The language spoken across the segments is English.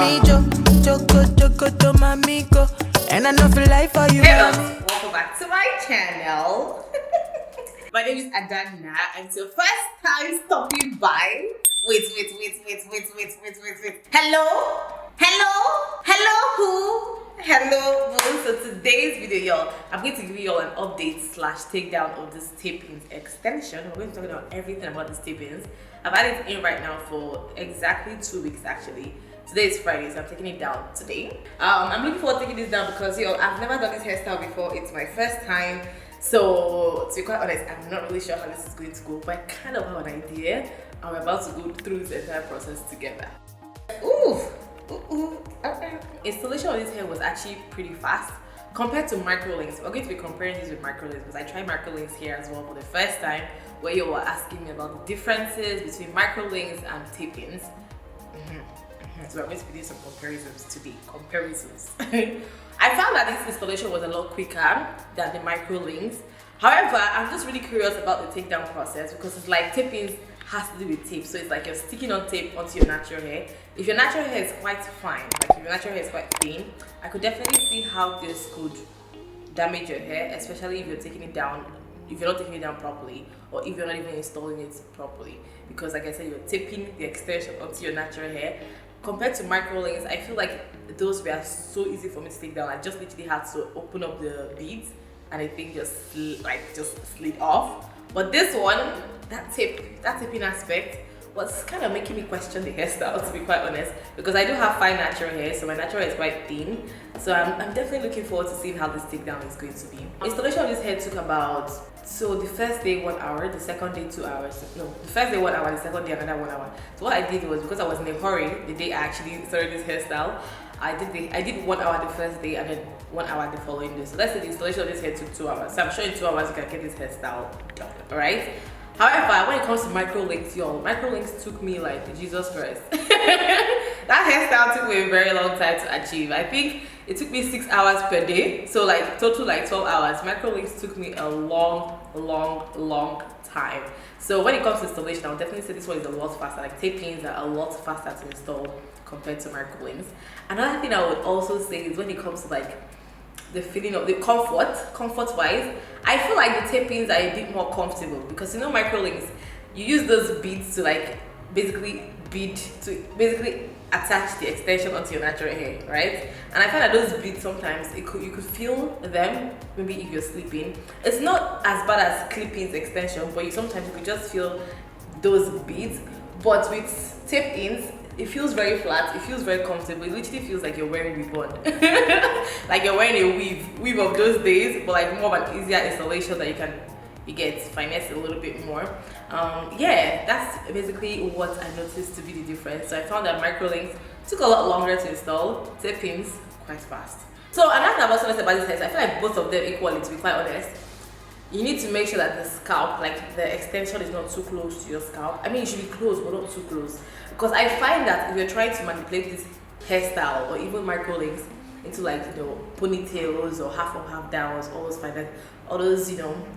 to mamigo. And I know for life for you. Hey guys, welcome back to my channel. My name is Adanna, and it's your first time stopping by. Wait. Hello, who? Hello, boo. So today's video, y'all, I'm going to give you all an update / takedown of this tapings extension. We're going to talk about everything about this tapings. I've had it in right now for exactly 2 weeks actually. Today is Friday, so I'm taking it down today. I'm looking forward to taking this down because I've never done this hairstyle before. It's my first time. So to be quite honest, I'm not really sure how this is going to go, but I kind of have an idea. And we're about to go through this entire process together. Installation of this hair was actually pretty fast compared to microlinks. We're going to be comparing this with microlinks because I tried microlinks here as well for the first time, where you were asking me about the differences between microlinks and tapings. So we're going to be doing some comparisons today. I found that this installation was a lot quicker than the microlinks. However, I'm just really curious about the takedown process because it's like tapings has to do with tape. So it's like you're sticking on tape onto your natural hair. If your natural hair is quite fine, like if your natural hair is quite thin, I could definitely see how this could damage your hair, especially if you're taking it down, if you're not taking it down properly, or if you're not even installing it properly. Because like I said, you're taping the extension onto your natural hair. Compared to microlinks, I feel like those were so easy for me to take down. I just literally had to open up the beads and I think just slid off. But this one, that taping aspect was kind of making me question the hairstyle, to be quite honest, because I do have fine natural hair, so my natural hair is quite thin. So I'm definitely looking forward to seeing how this takedown is going to be. Installation of this hair took about, so the first day 1 hour, the second day 2 hours. No, the first day 1 hour, the second day another 1 hour. So what I did was, because I was in a hurry the day I actually started this hairstyle, I did 1 hour the first day and then 1 hour the following day. So let's say the installation of this hair took 2 hours. So I'm sure in 2 hours you can get this hairstyle done, alright? However, when it comes to microlinks, y'all, microlinks took me like Jesus Christ. That hairstyle took me a very long time to achieve. I think it took me 6 hours per day, so like total like 12 hours. Microlinks took me a long time. So when it comes to installation, I would definitely say this one is a lot faster. Like tapings are a lot faster to install compared to microlinks. Another thing I would also say is when it comes to like the feeling of the comfort wise, I feel like the tapings are a bit more comfortable because microlinks, you use those beads to like basically attach the extension onto your natural hair, right? And I find that those beads sometimes you could feel them maybe if you're sleeping. It's not as bad as clip-ins extension, but sometimes you could just feel those beads. But with tape-ins, it feels very flat, it feels very comfortable. It literally feels like you're wearing ribbon. Like you're wearing a weave of those days, but like more of an easier installation that you get finesse a little bit more. Yeah, that's basically what I noticed to be the difference. So I found that microlinks took a lot longer to install, tapings quite fast. So another thing I've also noticed about this hair, I feel like both of them equally, to be quite honest. You need to make sure that the scalp, like the extension, is not too close to your scalp. I mean, it should be close, but not too close. Because I find that if you're trying to manipulate this hairstyle or even microlinks into like ponytails or half up, half downs, all those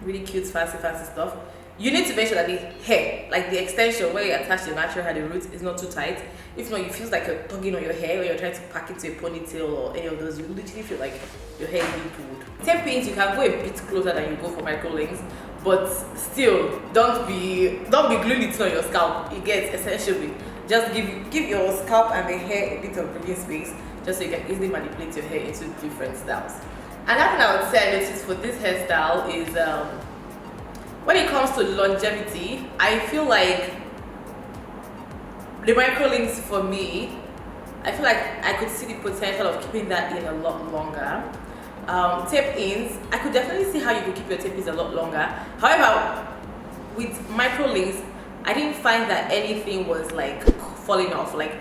really cute, fancy stuff, you need to make sure that the hair, like the extension where you attach your natural hair, the root, is not too tight. If not, it feels like you're tugging on your hair when you're trying to pack it to a ponytail or any of those. You literally feel like your hair is being pulled. Tape-ins, you can go a bit closer than you go for microlinks, but still, don't be gluing it on your scalp. It gets essentially just give your scalp and the hair a bit of breathing space, just so you can easily manipulate your hair into different styles. Another thing I would say I noticed for this hairstyle is when it comes to longevity, I feel like the microlinks for me, I feel like I could see the potential of keeping that in a lot longer. Tape-ins, I could definitely see how you could keep your tape-ins a lot longer. However, with microlinks, I didn't find that anything was like falling off. Like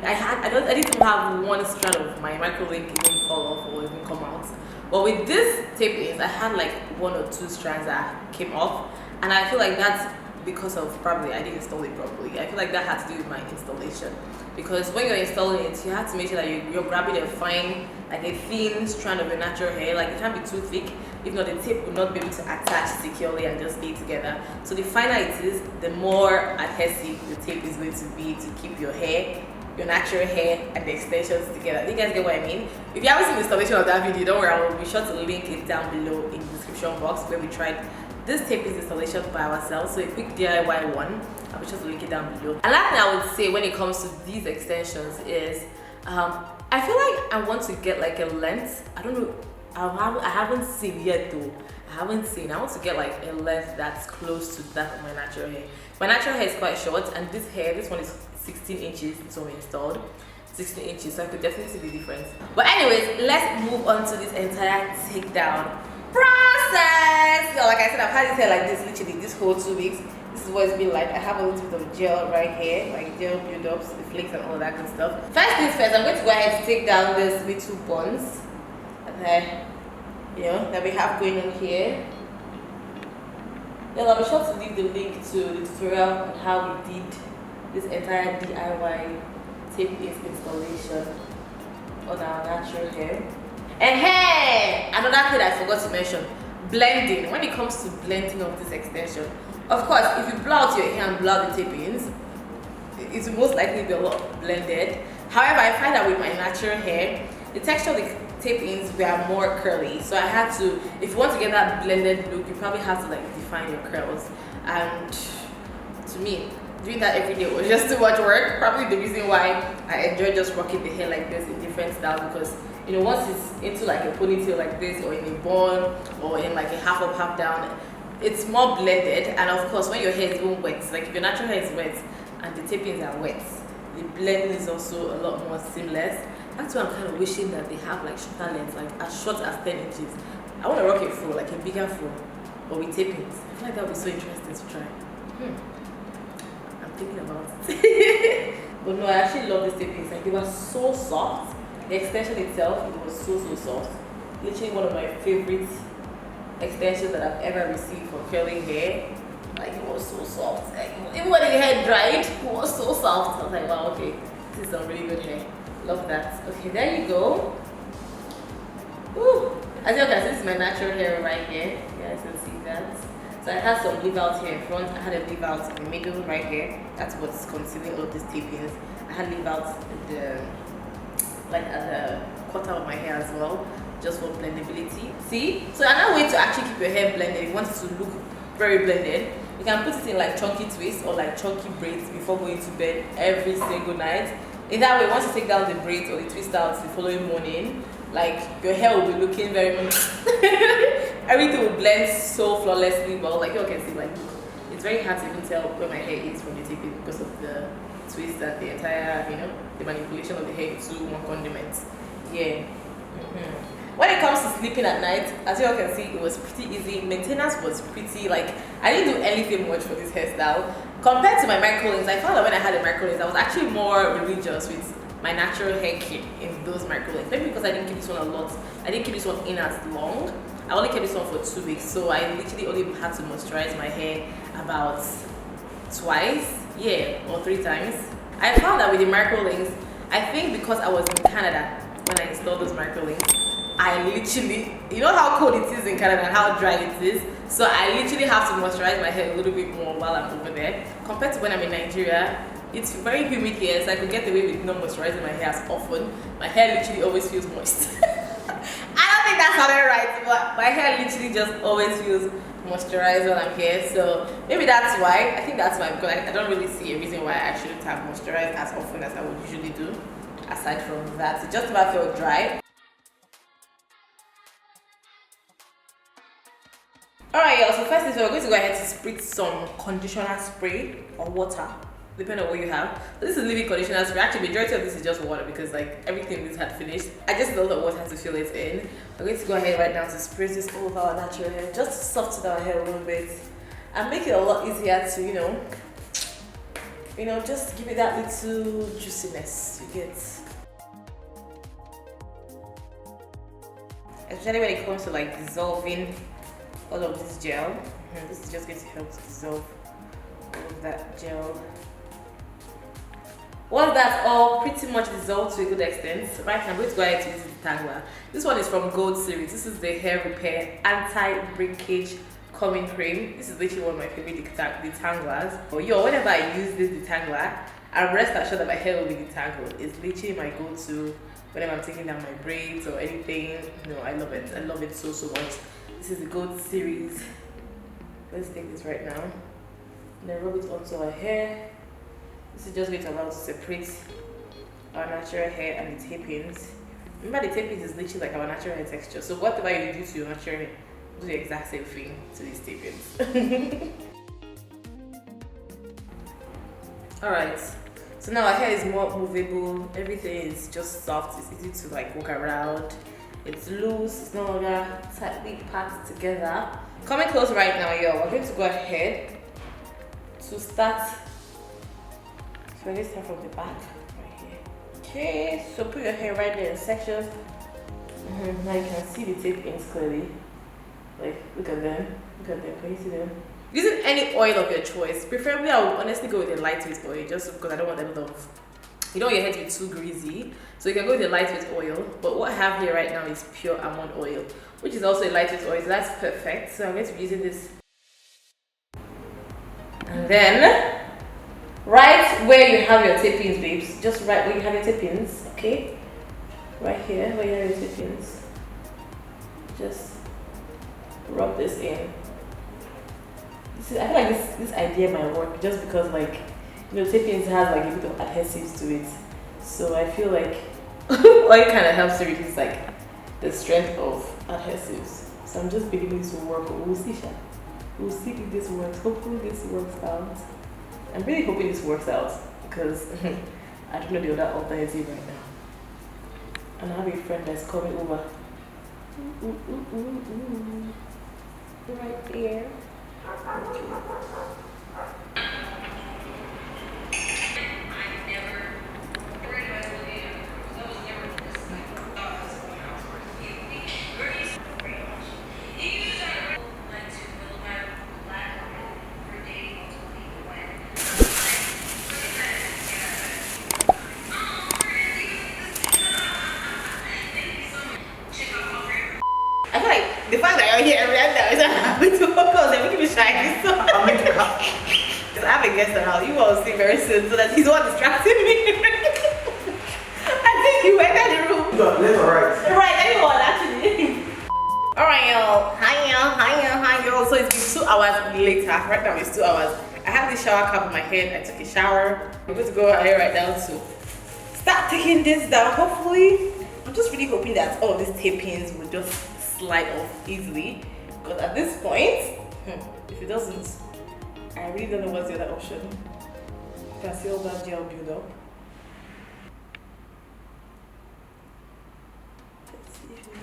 I didn't even have one strand of my microlink even fall off or even come out. But with this tape-ins, I had like 1 or 2 strands that came off, and I feel like that's because of probably I didn't install it properly. I feel like that had to do with my installation, because when you're installing it, you have to make sure that you're grabbing a fine, like a thin strand of your natural hair. Like it can't be too thick, if not the tape will not be able to attach securely and just stay together. So the finer it is, the more adhesive the tape is going to be to keep your hair your natural hair and the extensions together. Do you guys get what I mean? If you haven't seen the installation of that video, don't worry, I will be sure to link it down below in the description box where we tried this tape-in installation by ourselves. So a quick DIY one, I'll be sure to link it down below. Another thing I would say when it comes to these extensions is I feel like I want to get like a length. I don't know, I haven't seen yet though. I want to get like a length that's close to that of my natural hair. My natural hair is quite short, and this one is 16 inches. This one we installed 16 inches, so I could definitely see the difference. But anyways, let's move on to this entire takedown process. So like I said, I've had this hair like this literally this whole 2 weeks. This is what it's been like. I have a little bit of gel right here, like gel build-ups, the flakes and all that good stuff. First things first, I'm going to go ahead and take down this little buns that we have going on here. Then I'll be sure to leave the link to the tutorial on how we did this entire DIY tape-in installation on our natural hair. And hey, another thing I forgot to mention, blending. When it comes to blending of this extension, of course, if you blow out your hair and blow out the tape-ins, it will most likely be a lot blended. However, I find that with my natural hair, the texture of the tape-ins were more curly, so I had to, if you want to get that blended look, you probably have to like define your curls. And to me, doing that every day was just too much work. Probably the reason why I enjoy just rocking the hair like this in different styles, because once it's into like a ponytail like this, or in a bun, or in like a half up half down, it's more blended. And of course, when your hair is even wet, like if your natural hair is wet and the tape-ins are wet, the blending is also a lot more seamless. That's why I'm kind of wishing that they have like shorter lengths, like as short as 10 inches. I want to rock a fro, like a bigger fro, but with tape-ins. I feel like that would be so interesting to try. I'm thinking about it. But no, I actually love these tape-ins. Like they were so soft. The extension itself, it was so soft. Literally one of my favorite extensions that I've ever received for curly hair. Like it was so soft. Like, even when the hair dried, it was so soft. I was like, wow, okay, this is some really good hair. Love that. Okay, there you go. Woo. As you can see, this is my natural hair right here. You guys can see that. So I had some leave out here in front. I had a leave out in the middle right here. That's what's concealing all these tape-ins. I had leave out at the quarter of my hair as well, just for blendability. See? So another way to actually keep your hair blended, if you want it to look very blended, you can put it in like chunky twists or like chunky braids before going to bed every single night. In that way, once you take down the braids or the twist out the following morning, like your hair will be looking very everything will blend so flawlessly well. Like you can see, like it's very hard to even tell where my hair is from the tape-in because of the twist and the entire, the manipulation of the hair to one condiment. Yeah. When it comes to sleeping at night, as you all can see, it was pretty easy. Maintenance was pretty, like, I didn't do anything much for this hairstyle. Compared to my micro-links, I found that when I had a micro-links, I was actually more religious with my natural hair care in those micro-links. Maybe because I didn't keep this one a lot. I didn't keep this one in as long. I only kept this one for 2 weeks, so I literally only had to moisturize my hair about twice, or 3 times. I found that with the micro-links, I think because I was in Canada when I installed those micro-links, I literally, you know how cold it is in Canada and how dry it is, so I literally have to moisturize my hair a little bit more while I'm over there. Compared to when I'm in Nigeria, it's very humid here, so I could get away with not moisturizing my hair as often. My hair literally always feels moist. I don't think that sounded right, but my hair literally just always feels moisturized when I'm here, so maybe that's why. I think that's why, because I don't really see a reason why I shouldn't have moisturized as often as I would usually do. Aside from that, it just about felt dry. Alright y'all, so first is we're going to go ahead to spritz some conditioner spray or water, depending on what you have. So this is leave-in conditioner spray. Actually, majority of this is just water because like everything this had finished. I just need a lot of water to fill it in. We're going to go ahead right now to spritz this over our natural hair, just to soften our hair a little bit and make it a lot easier to, just give it that little juiciness you get. Especially when it comes to like dissolving all of this gel. This is just going to help to dissolve all of that gel. Once that's all pretty much dissolved to a good extent, right now I'm going to go ahead to use the detangler. This one is from Gold Series. This is the hair repair anti-breakage calming cream. This is literally one of my favorite detanglers. But whenever I use this detangler, I'm rest assured that my hair will be detangled. It's literally my go-to whenever I'm taking down my braids or anything. No, I love it. I love it so much. This is the Gold series. Let's take this right now. And then rub it onto our hair. This is just going to allow us to separate our natural hair and the tape-ins. Remember, the tape-ins is literally like our natural hair texture. So whatever you do to your natural hair, do the exact same thing to these tape-ins. Alright, so now our hair is more movable. Everything is just soft. It's easy to like walk around. It's loose. It's no longer tightly packed together. Coming close right now, y'all. We're going to go ahead to start. So let's start from the back right here. Okay, so put your hair right there in sections. Now you can see the tape ends clearly. Like, look at them. Look at them. Can you see them? Using any oil of your choice. Preferably, I would honestly go with a lightweight oil just because I don't want a lot of. You don't want your hair to be too greasy. So you can go with a lightweight oil. But what I have here right now is pure almond oil, which is also a lightweight oil. So that's perfect. So I'm going to be using this. And then, right where you have your tip-ins, babes. Just right where you have your tip-ins. Okay? Right here where you have your tip-ins. Just rub this in. I feel like this idea might work just because, like, you know, tip-ins has like a bit of adhesives to it. So I feel like oil kind of helps to reduce like the strength of adhesives. So I'm just believing this will work, but we'll see, Sha. We'll see if this works. Hopefully this works out. I'm really hoping this works out because I don't know the other alternative right now. And I have a friend that's coming over. Right there. I feel like the fact that you're here right now is not having to focus and making me shy. So because I have a guest around, you will see very soon, so that he's not distracting me. I think you entered the room. No, left or right? Right, everyone actually. Alright, y'all. Hi, y'all. So it's been 2 hours later. Right now it's 2 hours. I have this shower cap on my head. I took a shower. I'm going to go ahead right now to start taking this down. Hopefully, I'm just really hoping that all of these tape-ins will just slide off easily. Because at this point, if it doesn't, I really don't know what's the other option. Conceal that gel build up. Let's see if we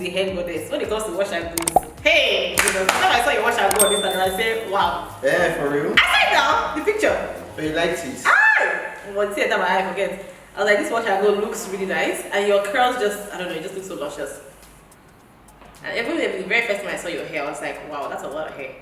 the hair goddess. When it comes to wash and go, hey, Jesus, now I saw you wash and go on Instagram, I say, wow. Yeah, for real? I said now, the picture. But you liked it? Ah! Well, see, that my eye, forget. I was like, this wash and go looks really nice, and your curls just, I don't know, it just looks so luscious. And even the very first time I saw your hair, I was like, wow, that's a lot of hair.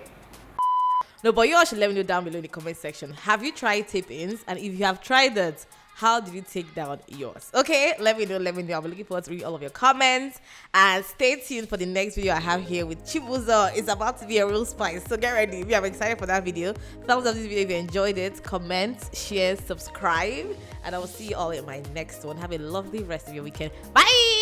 No, but you all should let me know down below in the comment section. Have you tried tape-ins? And if you have tried it, how did you take down yours? Okay, let me know. I'll be looking forward to read all of your comments. And stay tuned for the next video I have here with Chibuzo. It's about to be a real spice. So get ready. If you are excited for that video, thumbs up this video if you enjoyed it. Comment, share, subscribe. And I will see you all in my next one. Have a lovely rest of your weekend. Bye!